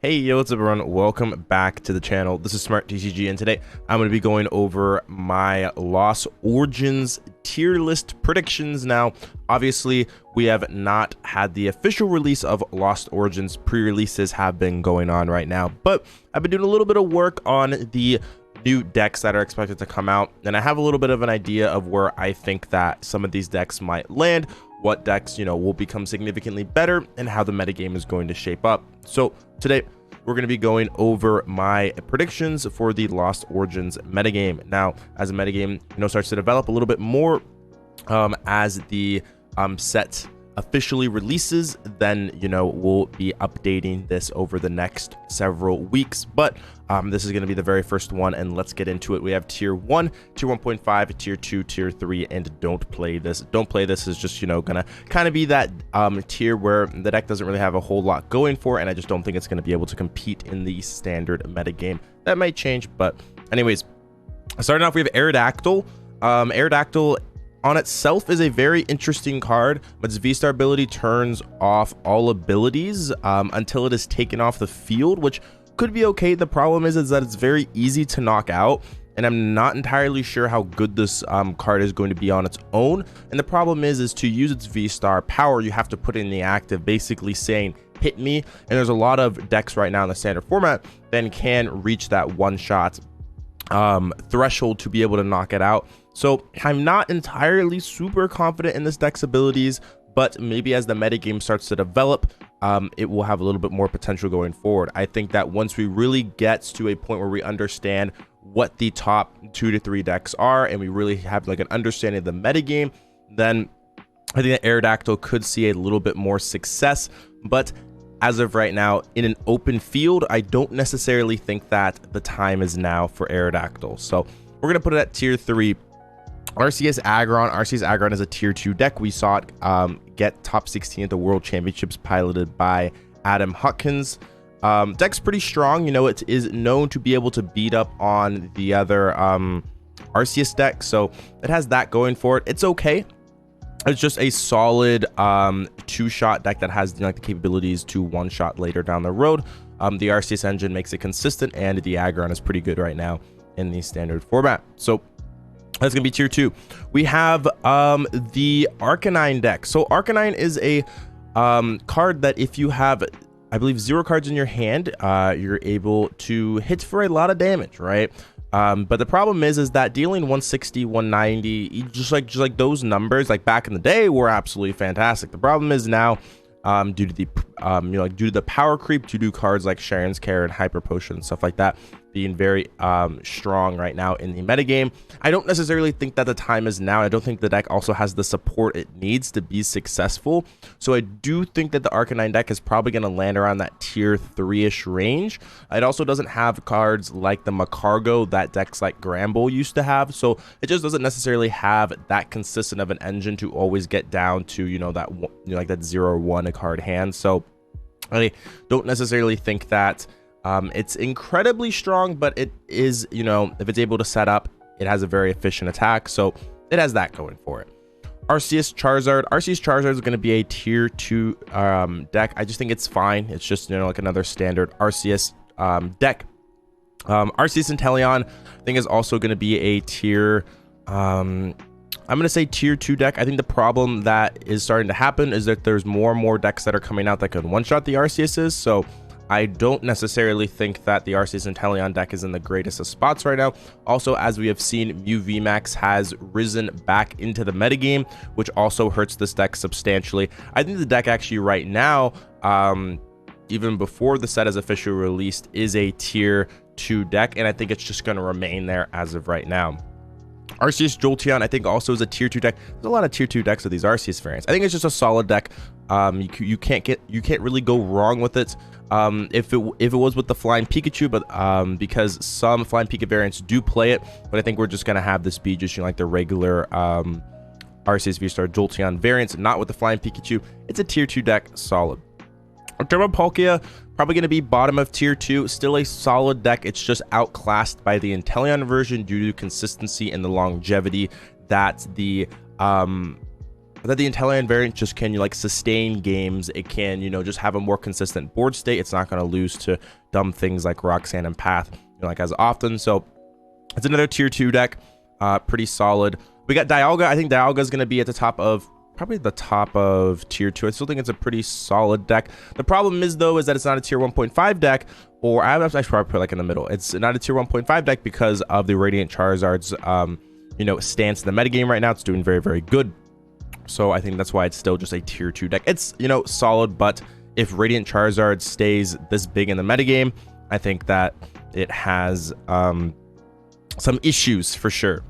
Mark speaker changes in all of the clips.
Speaker 1: Hey, yo, what's up everyone? Welcome back to the channel. This is SmartTCG, and today I'm going to be going over my Lost Origins tier list predictions. Now, obviously, we have not had the official release of Lost Origins. Pre-releases have been going on right now, but I've been doing a little bit of work on the new decks that are expected to come out, and I have a little bit of an idea of where I think that some of these decks might land, what decks, will become significantly better, and how the metagame is going to shape up. So today we're going to be going over my predictions for the Lost Origins metagame. Now, as the metagame starts to develop a little bit more, as the set officially releases, then we'll be updating this over the next several weeks, but this is going to be the very first one, and let's get into it. We have tier 1, tier 1.5, tier 2, tier 3, and don't play this is just gonna kind of be that tier where the deck doesn't really have a whole lot going for it, and I just don't think it's going to be able to compete in the standard metagame. That might change, but anyways, starting off, we have Aerodactyl. Aerodactyl on itself is a very interesting card, but its V-Star ability turns off all abilities until it is taken off the field, which could be okay. The problem is that it's very easy to knock out, and I'm not entirely sure how good this card is going to be on its own. And the problem is to use its V-Star power, you have to put in the active, basically saying, hit me. And there's a lot of decks right now in the standard format that can reach that one-shot threshold to be able to knock it out. So I'm not entirely super confident in this deck's abilities, but maybe as the metagame starts to develop, it will have a little bit more potential going forward. I think that once we really get to a point where we understand what the top 2 to 3 decks are, and we really have like an understanding of the metagame, then I think that Aerodactyl could see a little bit more success. But as of right now, in an open field, I don't necessarily think that the time is now for Aerodactyl. So we're going to put it at tier 3. Arceus Aggron. Arceus Aggron is a tier 2 deck. We saw it get top 16 at the World Championships, piloted by Adam Hutkins. Deck's pretty strong. It is known to be able to beat up on the other Arceus deck, so it has that going for it. It's okay. It's just a solid 2-shot deck that has the capabilities to 1-shot later down the road. The Arceus engine makes it consistent, and the Aggron is pretty good right now in the standard format. So that's gonna be tier 2. We have the Arcanine deck. So Arcanine is a card that if you have, I believe, 0 cards in your hand, you're able to hit for a lot of damage, right? But the problem is that dealing 160, 190, just like those numbers, like back in the day, were absolutely fantastic. The problem is now, due to the due to the power creep, to do cards like Sharon's Care and Hyper Potion and stuff like that being very strong right now in the metagame, I don't necessarily think that the time is now. I don't think the deck also has the support it needs to be successful. So I do think that the Arcanine deck is probably going to land around that tier 3-ish range. It also doesn't have cards like the Macargo that decks like Gramble used to have. So it just doesn't necessarily have that consistent of an engine to always get down to, that like that 0-1 a card hand. So I don't necessarily think that it's incredibly strong, but it is, if it's able to set up, it has a very efficient attack, so it has that going for it. Arceus Charizard. Arceus Charizard is going to be a tier 2 deck. I just think it's fine. It's just like another standard Arceus deck. Arceus Intelion, I think, is also going to be a tier I'm going to say tier 2 deck. I think the problem that is starting to happen is that there's more and more decks that are coming out that can one-shot the Arceuses, so I don't necessarily think that the Arceus Intelion deck is in the greatest of spots right now. Also, as we have seen, Mew VMAX has risen back into the metagame, which also hurts this deck substantially. I think the deck actually right now, even before the set is officially released, is a tier 2 deck, and I think it's just going to remain there as of right now. Arceus Jolteon, I think, also is a tier 2 deck. There's a lot of tier 2 decks with these Arceus variants. I think it's just a solid deck. You can't really go wrong with it. If it was with the Flying Pikachu, but because some Flying Pika variants do play it, but I think we're just gonna have this be just like the regular Arceus V-Star Jolteon variants, not with the Flying Pikachu. It's a tier 2 deck, solid. October Palkia, probably going to be bottom of tier 2, still a solid deck. It's just outclassed by the Intelion version due to consistency and the longevity that the that the Intelion variant just can like sustain games. It can, you know, just have a more consistent board state. It's not going to lose to dumb things like Roxanne and Path, you know, like as often. So it's another tier 2 deck, pretty solid. We got Dialga. I think Dialga is going to be at the top of, probably the top of tier 2. I still think it's a pretty solid deck. The problem is though, is that it's not a tier 1.5 deck, or I should probably put like in the middle. It's not a tier 1.5 deck because of the Radiant Charizard's, you know, stance in the metagame right now. It's doing very, very good. So I think that's why it's still just a tier 2 deck. It's, you know, solid, but if Radiant Charizard stays this big in the metagame, I think that it has some issues for sure.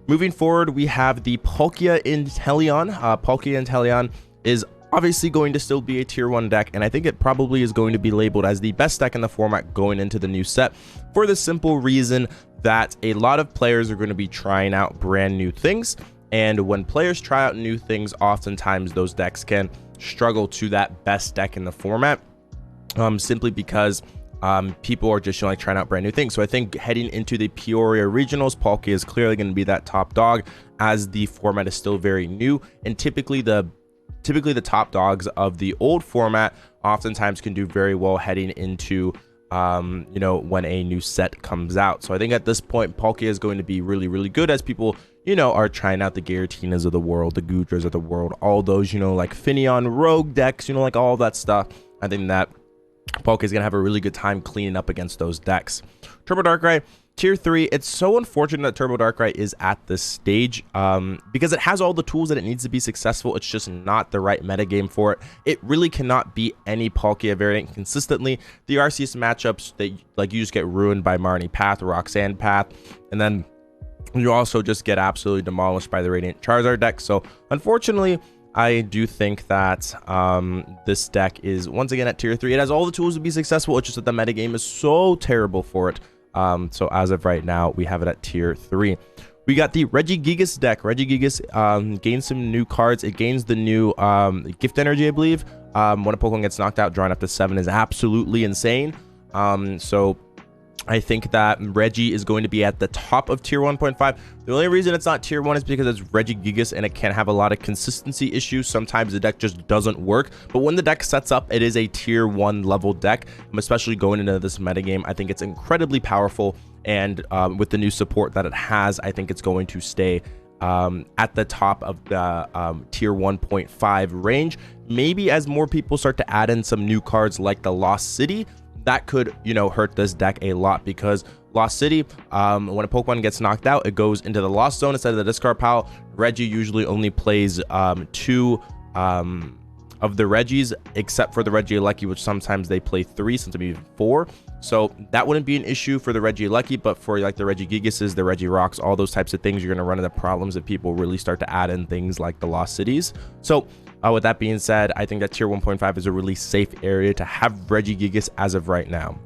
Speaker 1: Moving forward, we have the Palkia Intelion. Palkia Intelion is obviously going to still be a tier 1 deck, and I think it probably is going to be labeled as the best deck in the format going into the new set, for the simple reason that a lot of players are going to be trying out brand new things. And when players try out new things, oftentimes those decks can struggle to that best deck in the format, simply because people are just, you know, like trying out brand new things. So I think heading into the Peoria regionals, Palkia is clearly going to be that top dog, as the format is still very new, and typically the top dogs of the old format oftentimes can do very well heading into you know, when a new set comes out. So I think at this point Palkia is going to be really, really good, as people, you know, are trying out the Garatinas of the world, the Gudras of the world, all those, you know, like Finneon Rogue decks, you know, like all that stuff. I think that Palkia is going to have a really good time cleaning up against those decks. Turbo Darkrai, tier 3. It's so unfortunate that Turbo Darkrai is at this stage, because it has all the tools that it needs to be successful. It's just not the right metagame for it. It really cannot beat any Palkia variant consistently. The Arceus matchups, that like you just get ruined by Marnie Path or Roxanne Path, and then you also just get absolutely demolished by the Radiant Charizard deck. So unfortunately, I do think that this deck is once again at tier 3. It has all the tools to be successful. It's just that the metagame is so terrible for it. So as of right now, we have it at tier 3. We got the Reggie Gigas deck. Reggie Gigas gains some new cards. It gains the new gift energy, I believe. When a Pokemon gets knocked out, drawing up to 7 is absolutely insane. So I think that Reggie is going to be at the top of tier 1.5. The only reason it's not tier 1 is because it's Reggie Gigas and it can have a lot of consistency issues. Sometimes the deck just doesn't work, but when the deck sets up, it is a tier 1 level deck, especially going into this metagame. I think it's incredibly powerful, and with the new support that it has, I think it's going to stay at the top of the tier 1.5 range. Maybe as more people start to add in some new cards like the Lost City, that could, you know, hurt this deck a lot, because Lost City, when a Pokemon gets knocked out, it goes into the Lost Zone instead of the discard pile. Reggie usually only plays 2 of the Reggies, except for the Regieleki, which sometimes they play 3, sometimes even 4. So that wouldn't be an issue for the Regieleki, but for like the Reggie Gigases, the Reggie Rocks, all those types of things, you're going to run into problems that people really start to add in things like the Lost Cities. So with that being said, I think that tier 1.5 is a really safe area to have Reggie Gigas as of right now.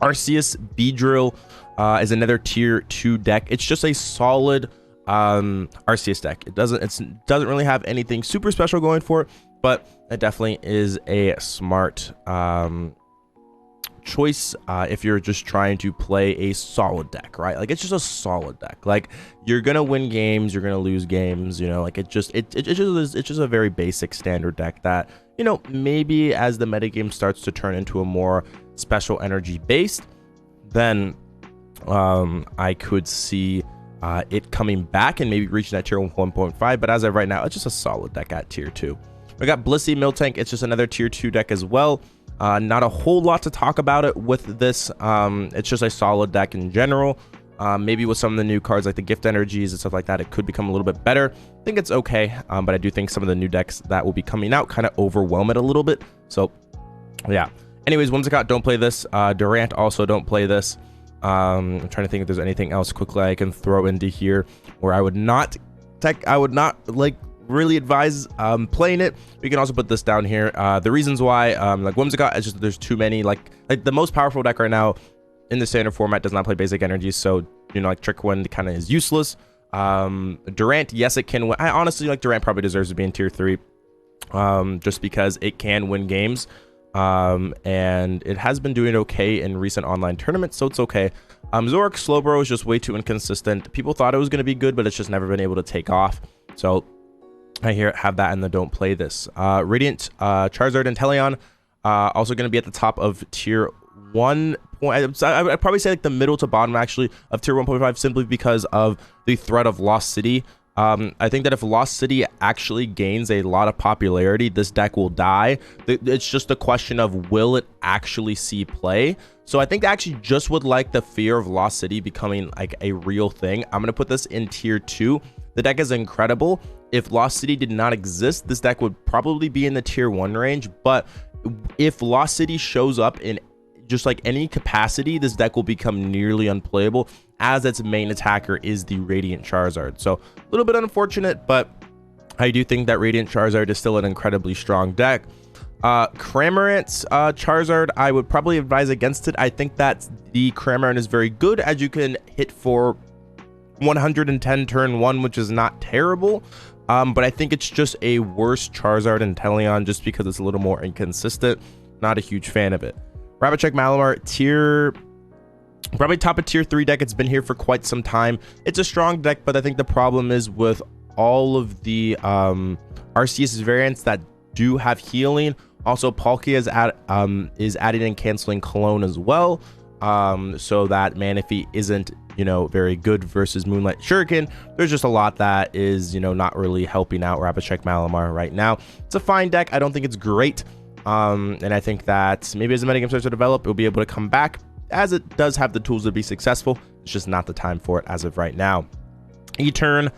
Speaker 1: Arceus Beedrill is another tier 2 deck. It's just a solid Arceus deck. It doesn't really have anything super special going for it, but it definitely is a smart choice if you're just trying to play a solid deck, right? Like, it's just a solid deck. Like, you're gonna win games, you're gonna lose games, you know, like it's just a very basic standard deck that, you know, maybe as the metagame starts to turn into a more special energy based, then I could see it coming back and maybe reaching that tier 1.5, but as of right now, it's just a solid deck at tier 2. We got Blissey Miltank. It's just another tier 2 deck as well. Not a whole lot to talk about it with this. It's just a solid deck in general. Maybe with some of the new cards like the gift energies and stuff like that, it could become a little bit better. I think it's okay, but I do think some of the new decks that will be coming out kind of overwhelm it a little bit. So yeah. Anyways, Whimsicott, don't play this. Durant, also don't play this. I'm trying to think if there's anything else quickly I can throw into here where I would not like really advise playing it. We can also put this down here. The reasons why, like Whimsicott, it's just there's too many. Like the most powerful deck right now in the standard format does not play basic energies, so you know, like Trick Wind kind of is useless. Durant, yes, it can win. I honestly like Durant probably deserves to be in tier 3, just because it can win games, and it has been doing okay in recent online tournaments, so it's okay. Zoroark Slowbro is just way too inconsistent. People thought it was going to be good, but it's just never been able to take off. So I have that in the don't play this. Radiant Charizard Intelion, also going to be at the top of tier 1. I'd probably say like the middle to bottom actually of tier 1.5, simply because of the threat of Lost City. I think that if Lost City actually gains a lot of popularity, this deck will die. It's just a question of, will it actually see play? So I think I actually just would like the fear of Lost City becoming like a real thing. I'm going to put this in tier 2. The deck is incredible. If Lost City did not exist, this deck would probably be in the tier 1 range. But if Lost City shows up in just like any capacity, this deck will become nearly unplayable, as its main attacker is the Radiant Charizard. So a little bit unfortunate, but I do think that Radiant Charizard is still an incredibly strong deck. Cramorant's Charizard, I would probably advise against it. I think that the Cramorant is very good, as you can hit for 110 turn 1, which is not terrible. But I think it's just a worse Charizard Intelion, just because it's a little more inconsistent. Not a huge fan of it. Rabbit Check Malamar, probably top of tier 3 deck. It's been here for quite some time. It's a strong deck, but I think the problem is with all of the Arceus variants that do have healing. Also, Palkia is adding and canceling Cologne as well. So that Manaphy isn't, very good versus Moonlight Shuriken. There's just a lot that is, not really helping out Rabbit Check Malamar right now. It's a fine deck. I don't think it's great. And I think that maybe as the metagame starts to develop, it'll be able to come back, as it does have the tools to be successful. It's just not the time for it as of right now. E-Turn,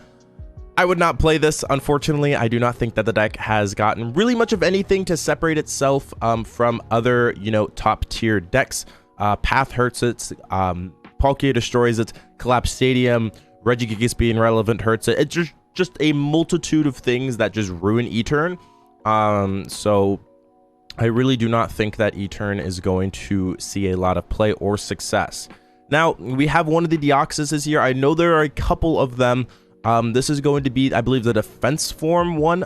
Speaker 1: I would not play this, unfortunately. I do not think that the deck has gotten really much of anything to separate itself from other, top tier decks. Path hurts it, Palkia destroys it, Collapse Stadium, Reggie Gigas being relevant hurts it. It's just a multitude of things that just ruin E-Turn. So I really do not think that E-Turn is going to see a lot of play or success. Now, we have one of the Deoxys here. I know there are a couple of them. This is going to be, I believe, the defense form one.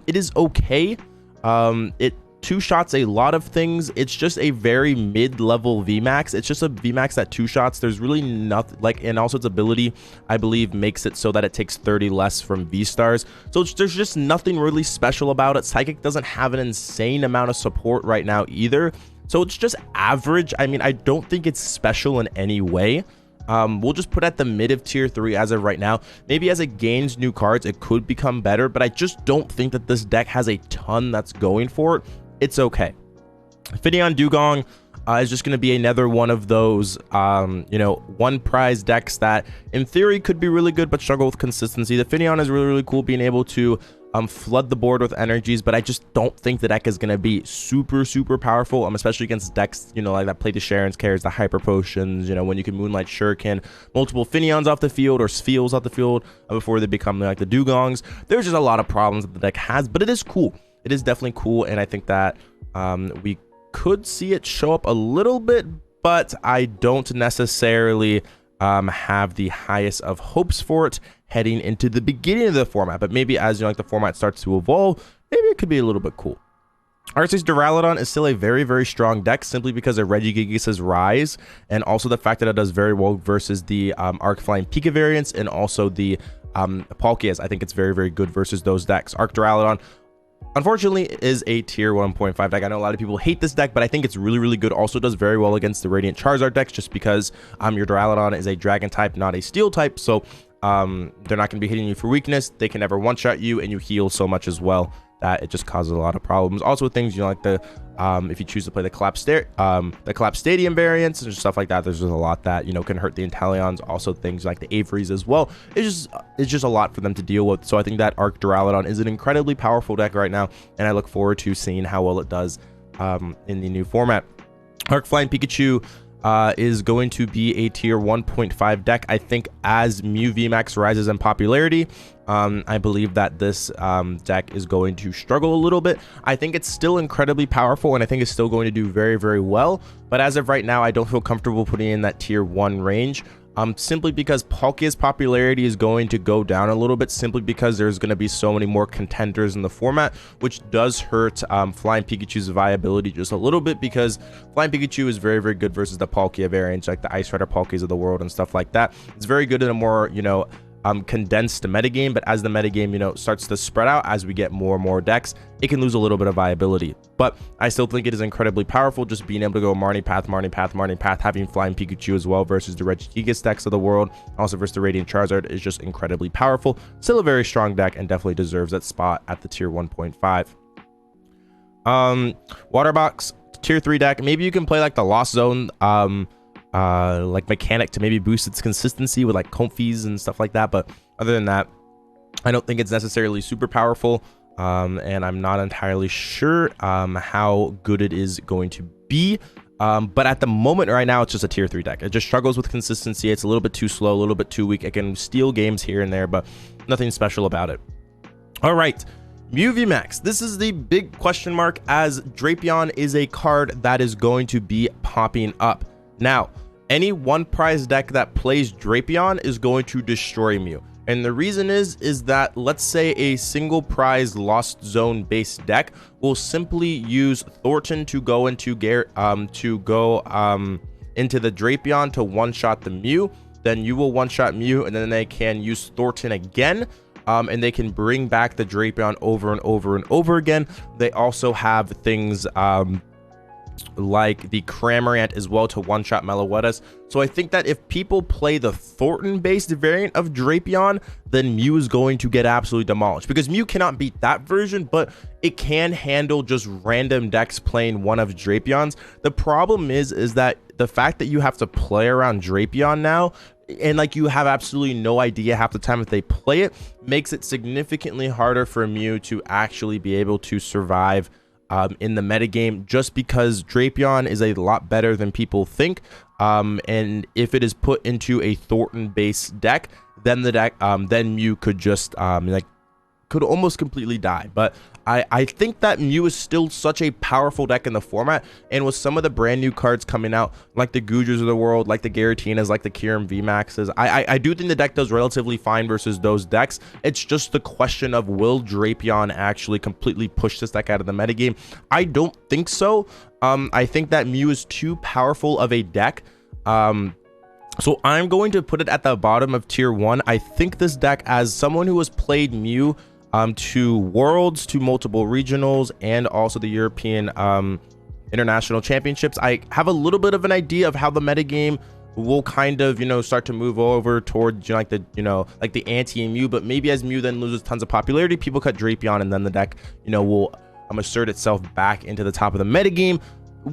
Speaker 1: It is okay. It two-shots a lot of things. It's just a very mid-level VMAX. It's just a VMAX that two-shots. There's really nothing, and also its ability, I believe, makes it so that it takes 30 less from V-Stars. So there's just nothing really special about it. Psychic doesn't have an insane amount of support right now either. So it's just average. I mean, I don't think it's special in any way. We'll just put at the mid of tier 3 as of right now. Maybe as it gains new cards, it could become better, but I just don't think that this deck has a ton that's going for it. It's okay. Finneon Dugong is just going to be another one of those, one prize decks that in theory could be really good, but struggle with consistency. The Finneon is really, really cool, being able to flood the board with energies, but I just don't think the deck is going to be super, super powerful, especially against decks, like that play the Sharon's carries, the Hyper Potions, when you can Moonlight Shuriken, multiple Finneons off the field or Spheals off the field before they become like the Dugongs. There's just a lot of problems that the deck has, but it is cool. It is definitely cool, and I think that we could see it show up a little bit, but I don't necessarily have the highest of hopes for it heading into the beginning of the format. But maybe as the format starts to evolve, maybe it could be a little bit cool. Arceus Jolteon is still a very, very strong deck, simply because of Reggie Gigas' rise, and also the fact that it does very well versus the Arc Flying Pika variants, and also the Palkias. I think it's very, very good versus those decks. Archduraledon, unfortunately, is a tier 1.5 deck. I know a lot of people hate this deck, but I think it's really, really good. Also does very well against the Radiant Charizard decks, just because your Duraludon is a dragon type, not a steel type. So they're not going to be hitting you for weakness. They can never one-shot you, and you heal so much as well that it just causes a lot of problems. Also things, like the if you choose to play the Collapse Stadium variants and stuff like that, there's just a lot that can hurt the Intelions. Also things like the Averys as well. It's just a lot for them to deal with. So I think that Archduraledon is an incredibly powerful deck right now, and I look forward to seeing how well it does in the new format. Arc Flying Pikachu is going to be a tier 1.5 deck. I think as Mew VMAX rises in popularity, I believe that this deck is going to struggle a little bit. I think it's still incredibly powerful, and I think it's still going to do very, very well. But as of right now, I don't feel comfortable putting in that tier 1 range. Simply because Palkia's popularity is going to go down a little bit, simply because there's going to be so many more contenders in the format, which does hurt Flying Pikachu's viability just a little bit, because Flying Pikachu is very, very good versus the Palkia variants, like the Ice Rider Palkias of the world and stuff like that. It's very good in a more, condensed metagame, but as the metagame, you know, starts to spread out, as we get more and more decks, it can lose a little bit of viability. But I still think it is incredibly powerful, just being able to go Marnie Path, Marnie Path, Marnie Path, having Flying Pikachu as well versus the Reggie Gigas decks of the world, also versus the Radiant Charizard, is just incredibly powerful. Still a very strong deck and definitely deserves that spot at the tier 1.5. Water Box, tier 3 deck. Maybe you can play like the Lost Zone like mechanic to maybe boost its consistency with like Comfies and stuff like that, but other than that, I don't think it's necessarily super powerful, and I'm not entirely sure how good it is going to be, but at the moment right now, it's just a tier 3 deck. It just struggles with consistency. It's a little bit too slow, a little bit too weak. It can steal games here and there, but nothing special about it. All right, Mew VMAX. This is the big question mark, as Drapion is a card that is going to be popping up. Now, any one prize deck that plays Drapion is going to destroy Mew. And the reason is that, let's say a single prize Lost Zone based deck will simply use Thornton to go into into the Drapion to one-shot the Mew. Then you will one-shot Mew, and then they can use Thornton again. And they can bring back the Drapion over and over and over again. They also have things like the Cramorant as well to one-shot Meloetas. So I think that if people play the Thornton-based variant of Drapion, then Mew is going to get absolutely demolished, because Mew cannot beat that version, but it can handle just random decks playing one of Drapion's. The problem is that the fact that you have to play around Drapion now, and like you have absolutely no idea half the time if they play it, makes it significantly harder for Mew to actually be able to survive in the metagame, just because Drapion is a lot better than people think, and if it is put into a Thornton based deck, then the deck then Mew could just could almost completely die. But I think that Mew is still such a powerful deck in the format, and with some of the brand new cards coming out, like the Goojers of the world, like the Garatinas, like the Kyurem VMAXs, I do think the deck does relatively fine versus those decks. It's just the question of, will Drapion actually completely push this deck out of the metagame? I don't think so. I think that Mew is too powerful of a deck. So I'm going to put it at the bottom of tier 1. I think this deck, as someone who has played Mew to Worlds, to multiple regionals, and also the European international championships, I have a little bit of an idea of how the metagame will kind of, start to move over towards, like the anti-Mew. But maybe as Mew then loses tons of popularity, people cut Drapion, and then the deck, will assert itself back into the top of the metagame.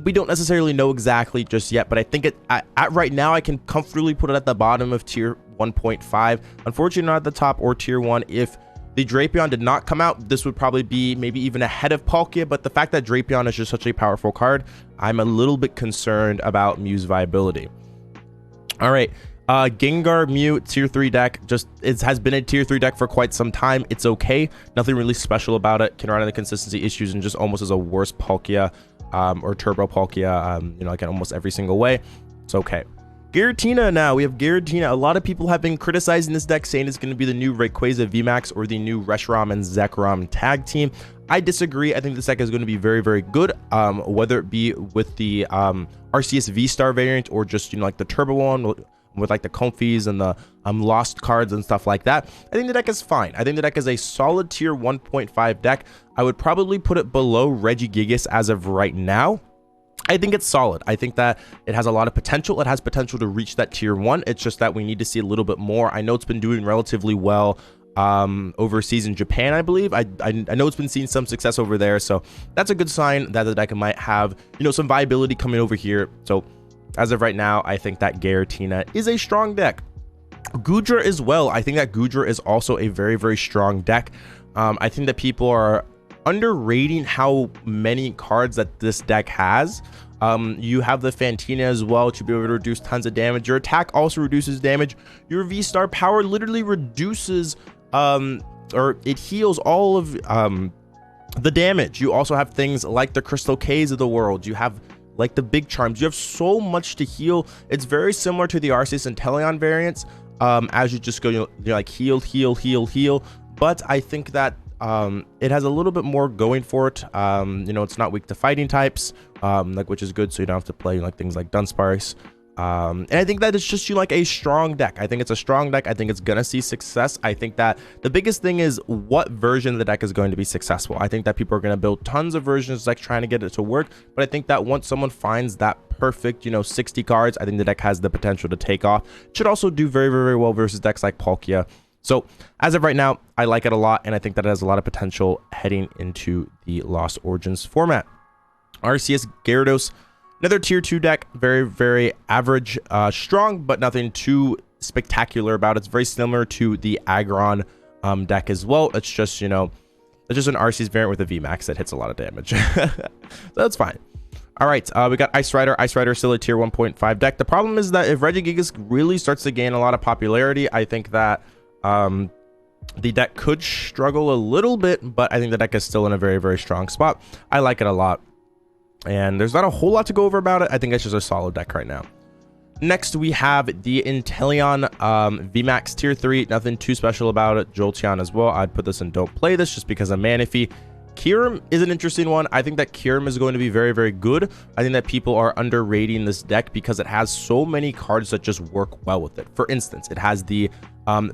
Speaker 1: We don't necessarily know exactly just yet, but I think at right now I can comfortably put it at the bottom of tier 1.5. Unfortunately, not at the top or tier 1. If the Drapion did not come out, this would probably be maybe even ahead of Palkia, but the fact that Drapion is just such a powerful card, I'm a little bit concerned about Mew's viability. All right, Gengar Mew tier 3 deck, it has been a tier 3 deck for quite some time. It's okay, nothing really special about it. Can run into consistency issues and just almost as a worse Palkia or Turbo Palkia, like in almost every single way. It's okay. Giratina now. We have Giratina. A lot of people have been criticizing this deck, saying it's going to be the new Rayquaza VMAX or the new Reshiram and Zekrom tag team. I disagree. I think this deck is going to be very, very good, whether it be with the Arceus V-Star variant or just, like the Turbo one with like the Comfies and the Lost cards and stuff like that. I think the deck is fine. I think the deck is a solid tier 1.5 deck. I would probably put it below Reggie Gigas as of right now. I think it's solid. I think that it has a lot of potential. It has potential to reach that tier 1. It's just that we need to see a little bit more. I know it's been doing relatively well overseas in Japan, I believe. I know it's been seeing some success over there, so that's a good sign that the deck might have, some viability coming over here. So as of right now, I think that Giratina is a strong deck. Goodra as well. I think that Goodra is also a very, very strong deck. I think that people are underrating how many cards that this deck has. You have the Fantina as well to be able to reduce tons of damage. Your attack also reduces damage. Your V-Star power literally reduces or it heals all of the damage. You also have things like the Crystal K's of the world. You have like the big charms. You have so much to heal. It's very similar to the Arceus Intelion variants, as you just go, you're like heal. But I think that it has a little bit more going for it. It's not weak to fighting types, which is good, so you don't have to play like things like Dunsparce. And I think that it's just like a strong deck. I think it's a strong deck. I think it's gonna see success. I think that the biggest thing is what version of the deck is going to be successful. I think that people are going to build tons of versions like trying to get it to work, but I think that once someone finds that perfect 60 cards, I think the deck has the potential to take off. It should also do very, very well versus decks like Palkia. So as of right now, I like it a lot, and I think that it has a lot of potential heading into the Lost Origins format. Arceus Gyarados, another tier 2 deck, very, very average, strong, but nothing too spectacular about it. It's very similar to the Aggron deck as well. It's just, it's just an Arceus variant with a VMAX that hits a lot of damage. So that's fine. All right, we got Ice Rider. Ice Rider is still a tier 1.5 deck. The problem is that if Reggie Gigas really starts to gain a lot of popularity, I think that the deck could struggle a little bit, but I think the deck is still in a very, very strong spot. I like it a lot, and there's not a whole lot to go over about it. I think it's just a solid deck right now. Next, we have the Intelion VMAX tier 3. Nothing too special about it. Jolteon as well. I'd put this in don't play this just because of Manaphy. Kyurem is an interesting one. I think that Kyurem is going to be very, very good. I think that people are underrating this deck because it has so many cards that just work well with it. For instance, it has the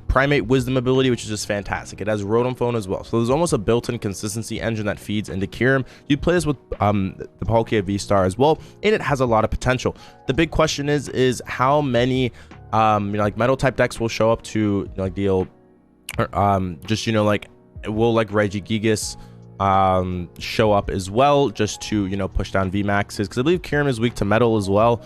Speaker 1: Primate Wisdom ability, which is just fantastic. It has Rotom Phone as well. So there's almost a built-in consistency engine that feeds into Kyurem. You play this with the Palkia V-Star as well, and it has a lot of potential. The big question is how many like metal type decks will show up to deal will like Reggie Gigas show up as well, just to push down VMAXs, because I believe Kyurem is weak to metal as well.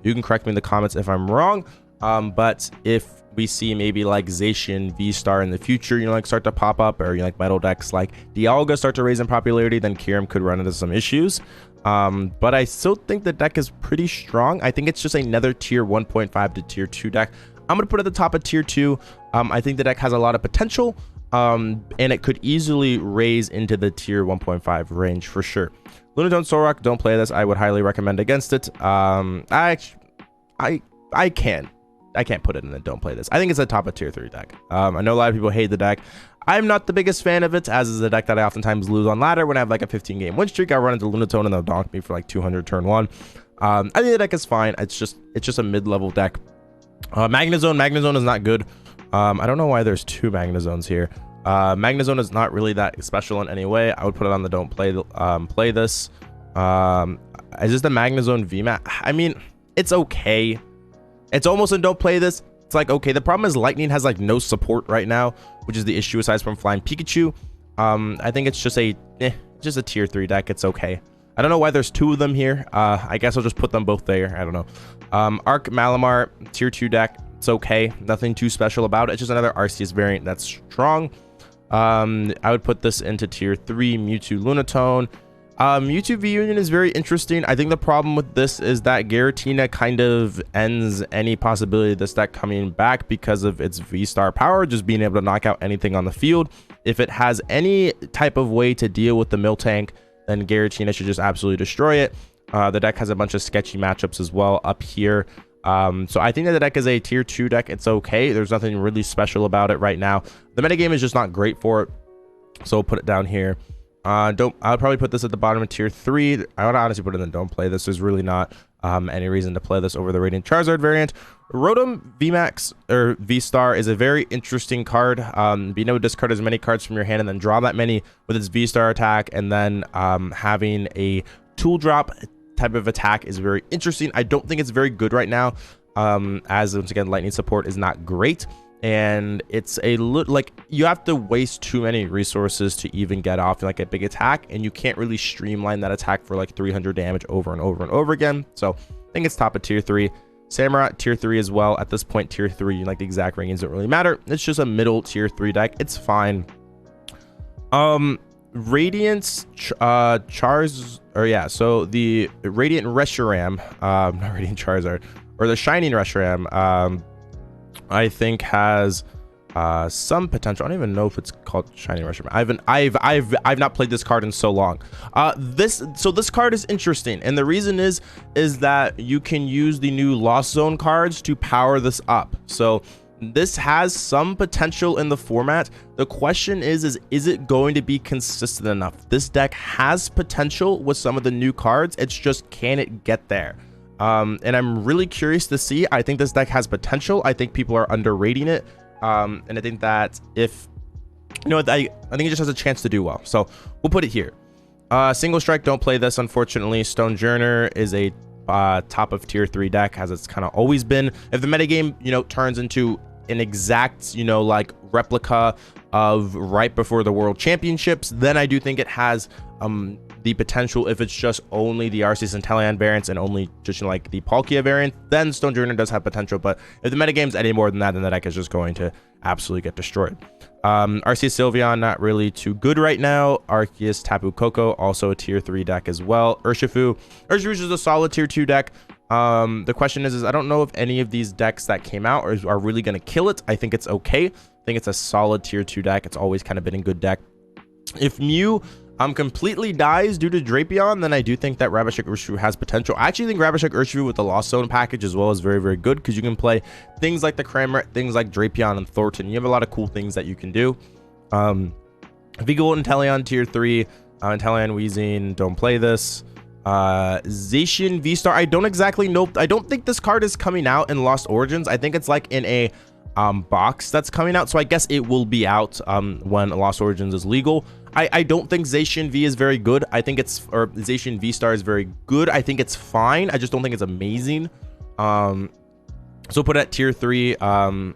Speaker 1: You can correct me in the comments if I'm wrong, but if we see maybe like Zacian V-Star in the future start to pop up, or metal decks like Dialga start to raise in popularity, then Kyurem could run into some issues. But I still think the deck is pretty strong. I think it's just another tier 1.5 to tier 2 deck. I'm gonna put it at the top of tier 2. I think the deck has a lot of potential, and it could easily raise into the tier 1.5 range for sure. Lunatone Solrock, don't play this. I would highly recommend against it. I can't put it in the don't play this. I think it's a top of tier 3 deck. I know a lot of people hate the deck. I'm not the biggest fan of it, as is a deck that I oftentimes lose on ladder when I have like a 15-game win streak. I run into Lunatone and they'll donk me for like 200 turn 1. I think the deck is fine. It's just a mid-level deck. Magnezone is not good. I don't know why there's 2 Magnezones here. Magnezone is not really that special in any way. I would put it on the don't play this. Is this the Magnezone VMAX? I mean, it's okay. It's almost a don't play this. It's like okay. The problem is Lightning has like no support right now, which is the issue aside from Flying Pikachu. I think it's just a tier 3 deck. It's okay. I don't know why there's 2 of them here. I guess I'll just put them both there. I don't know. Arc Malamar, tier 2 deck. It's okay. Nothing too special about it. It's just another Arceus variant that's strong. I would put this into tier 3. Mewtwo Lunatone. Mewtwo V Union is very interesting. I think the problem with this is that Giratina kind of ends any possibility of this deck coming back because of its V-Star power, just being able to knock out anything on the field. If it has any type of way to deal with the Miltank, then Giratina should just absolutely destroy it. The deck has a bunch of sketchy matchups as well up here. So I think that the deck is a tier 2 deck. It's okay. There's nothing really special about it right now. The metagame is just not great for it, so we'll put it down here. I'll probably put this at the bottom of tier 3. I would honestly put it in the don't play this. There's really not any reason to play this over the Radiant Charizard variant. Rotom VMAX or V-Star is a very interesting card. Being able to discard as many cards from your hand and then draw that many with its V-Star attack, and then having a tool drop type of attack is very interesting. I don't think it's very good right now, as once again lightning support is not great, and it's a like you have to waste too many resources to even get off like a big attack, and you can't really streamline that attack for like 300 damage over and over and over again. So I think it's top of tier 3. Samurott tier 3 as well. At this point, tier 3, like the exact rankings don't really matter. It's just a middle tier 3 deck. It's fine. Radiance so the Radiant Reshiram, not Radiant Charizard, or the Shining Reshiram, I think has some potential. I don't even know if it's called Shining Reshiram. I've not played this card in so long. This card is interesting, and the reason is that you can use the new Lost Zone cards to power this up. So this has some potential in the format. The question is it going to be consistent enough? This deck has potential with some of the new cards. It's just, can it get there? And I'm really curious to see. I think this deck has potential. I think people are underrating it. And I think that if, you know, I think it just has a chance to do well. So we'll put it here. Single Strike, don't play this, unfortunately. Stonejourner is a top of tier 3 deck, as it's kind of always been. If the metagame, you know, turns into an exact, you know, like replica of right before the World Championships, then I do think it has the potential. If it's just only the Arceus Intelion variants and only just, you know, like the Palkia variant, then Stonejourner does have potential. But if the metagame's any more than that, then the deck is just going to absolutely get destroyed. Arceus Sylveon, not really too good right now. Arceus Tapu Koko, also a tier 3 deck as well. Urshifu is a solid tier 2 deck. The question is I don't know if any of these decks that came out are really going to kill it. I think it's okay. I think it's a solid tier 2 deck. It's always kind of been a good deck. If Mew completely dies due to Drapion, then I do think that Ravishek Urshifu has potential. I actually think Ravishek Urshifu with the Lost Zone package as well is very, very good, because you can play things like the Cramorant, things like Drapion and Thornton. You have a lot of cool things that you can do. If you go Intelion tier 3, Intelion Weezing, don't play this. Zacian V-Star, I don't exactly know. I don't think this card is coming out in Lost Origins. I think it's like in a box that's coming out, so I guess it will be out when Lost Origins is legal. I don't think Zacian V is very good. I think it's, or Zacian V-Star is very good. I think it's fine. I just don't think it's amazing. So put it at tier 3. And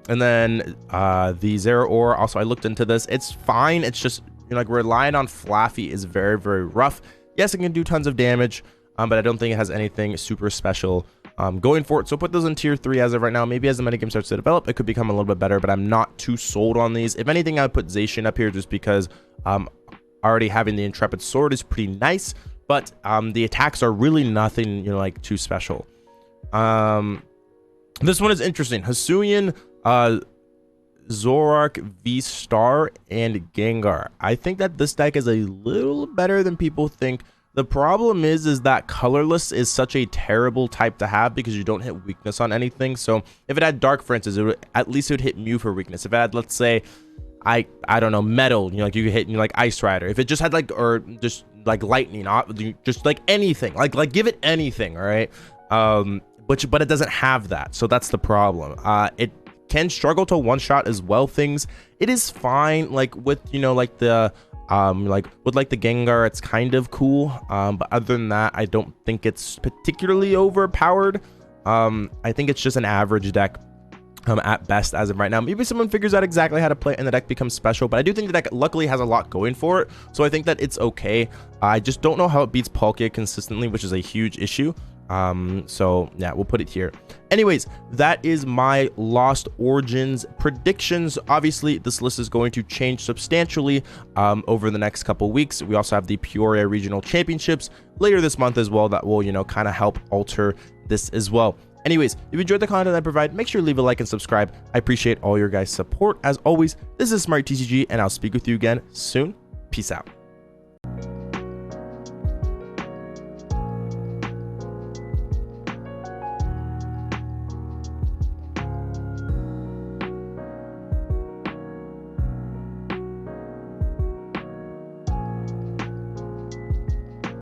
Speaker 1: then the Zeraora, also I looked into this. It's fine. It's just, you know, like relying on Flaffy is very, very rough. Yes, it can do tons of damage, but I don't think it has anything super special going for it. So put those in tier 3 as of right now. Maybe as the metagame starts to develop, it could become a little bit better, but I'm not too sold on these. If anything, I would put Zacian up here just because already having the Intrepid Sword is pretty nice, but the attacks are really nothing, you know, like too special. This one is interesting. Hisuian, Zoroark, V-Star, and Gengar. I think that this deck is a little better than people think. The problem is that colorless is such a terrible type to have because you don't hit weakness on anything. So if it had Dark, for instance, at least it would hit Mew for weakness. If it had, let's say, I don't know, Metal, you know, like you could hit, you know, like Ice Rider. If it just had like, or just like Lightning, just like anything, like give it anything, all right? But it doesn't have that, so that's the problem. It can struggle to one-shot as well things. It is fine, like with, you know, like the like with like the Gengar, it's kind of cool, but other than that, I don't think it's particularly overpowered. I think it's just an average deck at best as of right now. Maybe someone figures out exactly how to play it and the deck becomes special, but I do think the deck luckily has a lot going for it, so I think that it's okay. I just don't know how it beats Palkia consistently, which is a huge issue. So yeah, we'll put it here. Anyways, that is my Lost Origins predictions. Obviously this list is going to change substantially over the next couple weeks. We also have the Peoria Regional Championships later this month as well that will, you know, kind of help alter this as well. Anyways, if you enjoyed the content I provide, make sure to leave a like and subscribe. I appreciate all your guys' support. As always, this is SmartTCG, and I'll speak with you again soon. Peace out.